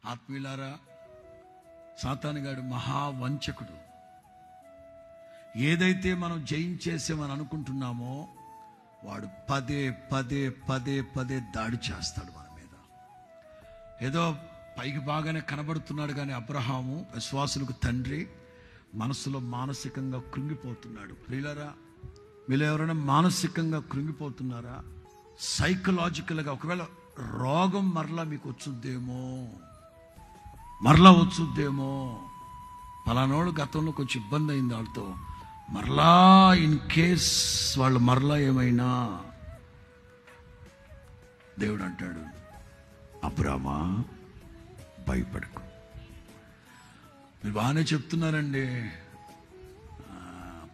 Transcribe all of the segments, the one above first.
ఆత్మీయులారా, సాతానుగాడు మహావంచకుడు. ఏదైతే మనం జయించేసామని అనుకుంటున్నామో వాడు పదే పదే పదే పదే దాడి చేస్తాడు మన మీద. ఏదో పైకి బాగానే కనబడుతున్నాడు కానీ అబ్రహాము విశ్వాసులకు తండ్రి మనసులో మానసికంగా కృంగిపోతున్నాడు. ప్రియులారా, మీరు ఎవరైనా మానసికంగా కృంగిపోతున్నారా? సైకలాజికల్గా ఒకవేళ రోగం మరలా మీకు వచ్చుద్దేమో, పలానోళ్ళు గతంలో కొంచెం ఇబ్బంది అయింది వాళ్ళతో, మరలా ఇన్ కేస్ వాళ్ళు మరలా ఏమైనా, దేవుడు అంటాడు, అబ్రామా భయపడకు. మీరు బాగానే చెప్తున్నారండి,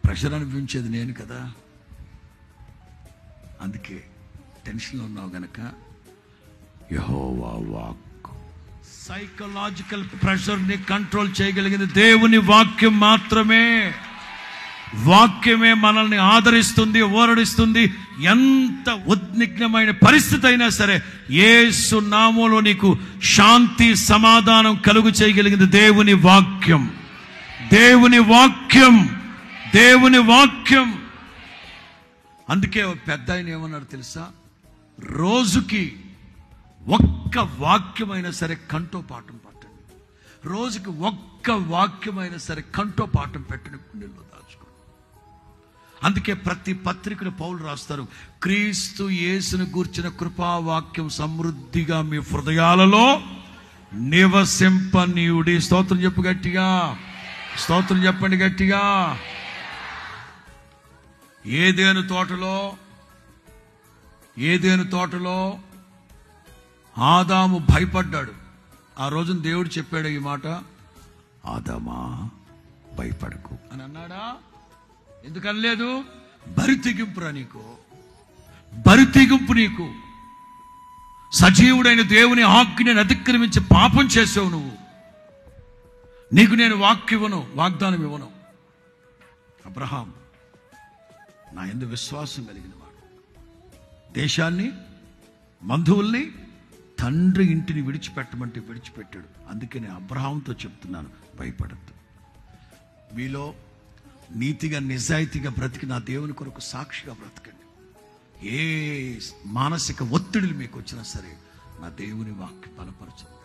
ప్రెషర్ అనిపించేది నేను కదా, అందుకే టెన్షన్లో ఉన్నావు గనక యెహోవా వాక్. సైకలాజికల్ ప్రెషర్ని కంట్రోల్ చేయగలిగింది దేవుని వాక్యం మాత్రమే. వాక్యమే మనల్ని ఆదరిస్తుంది, ఓరడిస్తుంది. ఎంత ఉద్విగ్నమైన పరిస్థితి అయినా సరే యేసు నామములో నీకు శాంతి సమాధానం కలుగు చేయగలిగింది దేవుని వాక్యం. దేవుని వాక్యం, దేవుని వాక్యం. అందుకే పెద్ద ఆయన ఏమన్నాడు తెలుసా? రోజుకి ఒక్క వాక్యమైనా సరే కంఠో పాఠం పట్టండి. రోజుకి ఒక్క వాక్యమైనా సరే కంఠో పాఠం పెట్టండి, గుండెల్లో దాచుకోండి. అందుకే ప్రతి పత్రికను పౌలు రాస్తారు, క్రీస్తు యేసును గూర్చిన కృపావాక్యం సమృద్ధిగా మీ హృదయాలలో నివసింపనీయుడి. స్తోత్రం చెప్పు గట్టిగా, స్తోత్రం చెప్పండి గట్టిగా. ఏదేను తోటలో ఆదాము భయపడ్డాడు. ఆ రోజున దేవుడు చెప్పాడు ఈ మాట, ఆదామా భయపడకు అని అన్నాడా? ఎందుకనలేదు? బరితెగింపు నీకు. సజీవుడైన దేవుని ఆజ్ఞని అతిక్రమించి పాపం చేసావు నువ్వు. నీకు నేను వాగ్దానం ఇవ్వను. అబ్రహాం నా యందు విశ్వాసం కలిగిన వాడు, దేశాన్ని, బంధువుల్ని, తండ్రి ఇంటిని విడిచిపెట్టమంటే విడిచిపెట్టాడు. అందుకే నేను అబ్రహాంతో చెప్తున్నాను, భయపడద్దు. మీలో నీతిగా నిజాయితీగా బ్రతికి నా దేవుని కొరకు సాక్షిగా బ్రతకండి. ఏ మానసిక ఒత్తిడిలు మీకు వచ్చినా సరే నా దేవుని వాక్యం బలపరచండి.